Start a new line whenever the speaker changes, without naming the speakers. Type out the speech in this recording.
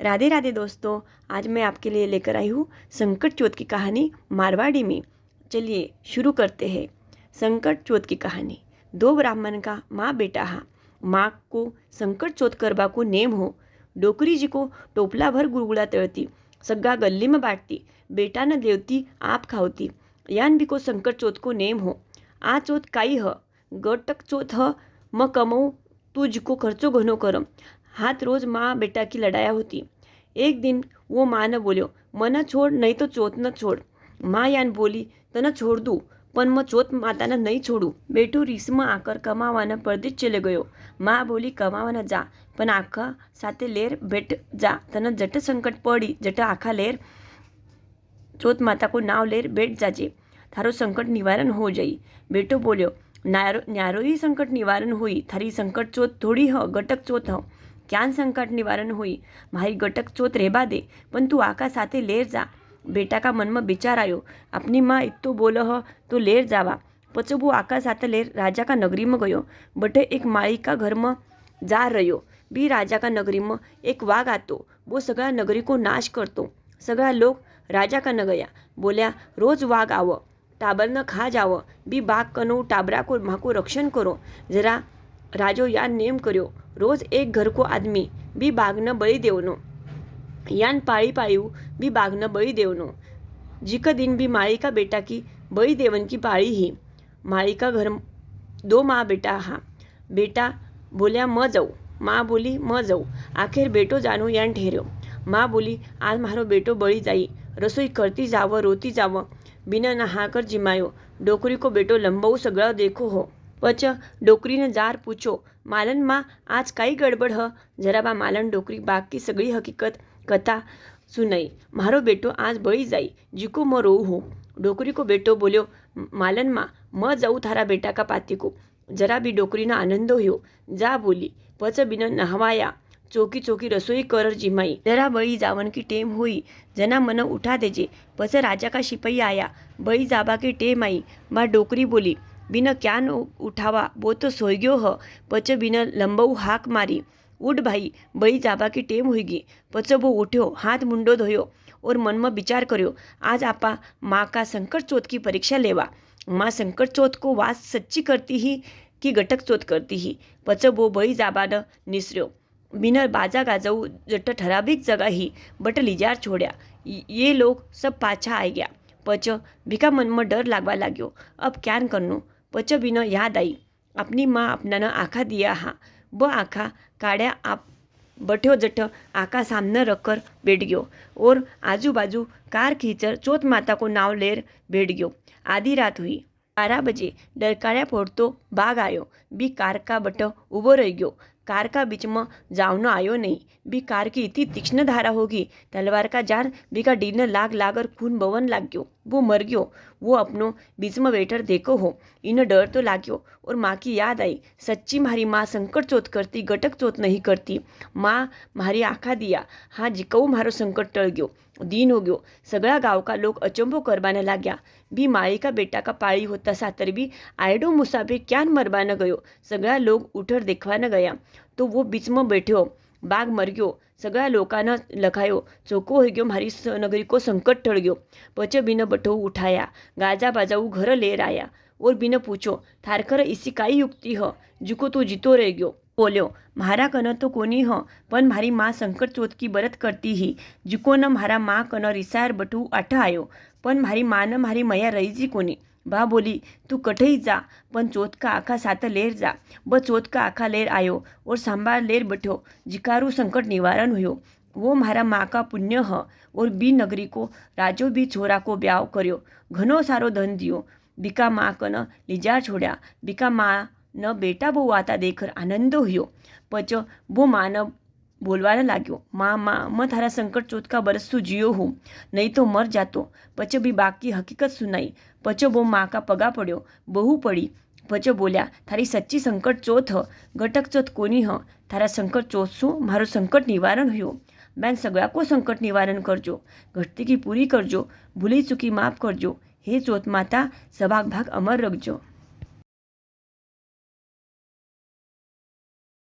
राधे राधे दोस्तों, आज मैं आपके लिए लेकर आई हूँ संकट चौथ की कहानी मारवाड़ी में। चलिए शुरू करते हैं। संकट चौथ की कहानी। दो ब्राह्मण का माँ बेटा हा। माँ को संकट चौथ करवा को नेम हो। डोकरी जी को टोपला भर गुळगुळा तळती, सगळा गल्ली में बांटती, बेटा न देवती आप खावती। यान भी को संकट चौथ को नेम हो। आ चौथ काई ह, गटक चौथ ह, म कमऊ तू जिको खर्चो घनो करम। हाथ रोज माँ बेटा की लड़ाया होती। एक दिन वो माँ न बोल्यो, मन छोड़ नहीं तो चौथ न छोड़। माँ यान बोली, तन छोड़ दूँ पण मैं चौथ माता न नहीं छोड़ू। बेटो રીસમાં આકર કમાવાના પરદેશ ચલે ગયો। માં બોલી, કમાવાના જા પણ આખા સાથે લેર બેટ જા, તને જટ સંકટ પડી, જટ આખા લેર चौथ माता को नाव लेर बैठ जाजे, थारो संकट निवारण हो जाई। बेटो बोल्यो, न्यारो ही संकट निवारण हुई, थारी संकट चौथ थोड़ी ह, गटक चौथ ह। क्यान संकट निवारण हुई, मारी गटक चौथ रेबा दे, पण तू आका साथे लेर जा। बेटा का मन में विचार आयो, अपनी माँ इतो बोल ह तो लेर जावा। पछी वो आका साथे लेर राजा का नगरी में गयो। बटे एक माળી का घर में जा रह्यो। भी राजा का नगरी में एक वाघ आतो, वो सगळा नगरी को नाश करतो। सगळा लोग राजा का न गया, बोल्या, रोज वाघ आवो, टाबर न खा जावो, बी बाघ कनो टाबरा को माको रक्षण करो। जरा राजो यान नेम कर्यो, रोज एक घर को आदमी बी बाघ न बळी देवनो। यान पाळी पाळीऊ बी बाघ न बळी देवनो। जिक दिन भी माળી का बेटा की बळी देवन की पाळी ही। माળી का घर दो माँ बेटा हा। बेटा बोल्या, म जाऊ। माँ बोली, म जाऊ। आखिर बेटो जानो यान ठेर्यो। माँ बोली, आज मारो बेटो बळी जाई, रसोई करती जाव, रोती जाव, बिना नहाकर जिमायो। डोकरी को बेटो लंबाऊ सगळा देखो हो। पछ डोकरी ने जार पूछो, मालन माँ आज काई गड़बड़ ह। जरा बा मालन डोकरी बाग की सगळी हकीकत कथा सुनाई। मारो बेटो आज बळी जाई, जिको म रोऊ हो। डोकरी को बेटो बोल्यो, मालन माँ म जाऊ थारा बेटा का पाती को। जरा भी डोकरी ना आनंद हुयो। जा बोली, पछ बिना नहवाया चौकी चौकी रसोई कर जिमाई। जरा बळी जावन की टेम हुई, जना मन उठा देजे। पछ राजा का सिपाही आया, बळी जाबा की टेम आई। बा डोकरी बोली, बिना क्यान उठावा, वो तो सोई गयो ह। पछ बिना लंबाऊ हाक मारी, उठ भाई, बळी जाबा की टेम हुईगी। पछ वो उठ्यो, हाथ मुंडो धोयो और मन में विचार कर्यो, आज आपा माँ का संकट चौथ की परीक्षा लेवा। माँ संकट चौथ को वास सच्ची करती ही कि गटक चौथ करती ही। पछ वो बळी जाबा न निसर्यो। बिना बाजा गाजऊ जट ठराविक जगह ही बट लीजार छोड़या। ये लोग सब पाछा आ गया। पछ बिका मन में डर लागवा लाग्यो, अब क्यान करनो। पछ बिना याद आई, अपनी माँ अपना न आखा दिया हा। ब आखा काढ़्या आप बठ्यो जट आका सामने रखकर बैठ गयो और आजू बाजू कार खींचर चौथ माता को नाव लेर बैठ गयो। आधी रात हुई। 12 बजे डरकाळ्या फोड़तो बाघ आयो, बी कार का बट उबो रही गयो। कार का बीच में जावनो आयो नहीं, बी कार की इतनी तीक्ष्ण धारा होगी, तलवार का जान बीका डीन लाग लागर खून बवन लाग गयो। वो मर गयो। वो अपनो बीच में बैठर देखो हो, इन डर तो लाग्यो और माँ की याद आई। सच्ची मारी माँ संकट चौथ करती, गटक चौथ नहीं करती। माँ मारी आखा दिया, हाँ जिकऊ मारो संकट टळ गयो, दीन हो गयो। सगळा गाव का लोग अचंबो करवाने लाग्या। बी माળી का बेटा का पाळी होता सातर भी आयडो मुसाफिर क्यान मरवा न गयो। सगळा लोग उठर देखवा न गया, तो वो बीच में बैठ्यो। बाघ मर गयो। सगळा लोकांना लखायो, चोको हो गयो, मारी नगरी को संकट टळ गयो। पछ बिन बठो उठाया, गाजा बाजाऊ घर लेर आया और बिन पूछो, थारखर इसी काई युक्ति ह, जिको तू जीतो रह गयो। बोल्यो, म्हारा कन तो कोनी ह, पण मारी माँ संकट चौथ की व्रत करती ही, जिको न म्हारा माँ कन रिसायर बटू आठ आयो, पण मारी माँ न मारी मया रही जी कोनी। बा बोली, तू कठई जा, पण चौथ का आखा साथ लेर जा। ब चौथ का आखा लेर आयो और सांबा लेर बैठो, जिकारू संकट निवारण हुयो। वो म्हारा माँ का पुण्य ह और बी नगरी को राजो बी छोरा को ब्याव कर्यो, घनो सारो धन दियो। बिका माँ कन लीजार छोड्या। बिका माँ न बेटा बो आता देखकर आनंद हुयो। पछ वो माँ न बोलवाने लाग्यो, माँ माँ मैं थारा संकट चौथ का बरस तू जियो हूँ, नहीं तो मर जातो। पछ भी बाकी हकीकत सुनाई। पछ वो माँ का पगा पड्यो, बहू पड़ी। पछ बोल्या, थारी सच्ची संकट चौथ ह, गटक चौथ कोनी ह। थारा संकट चौथ सु मारो संकट निवारण हुयो। बेन सगळा को संकट निवारण करजो, घटती की पूरी करजो, भूली चुकी माफ करजो। हे चौथ माता सभाग भाग अमर रखजो।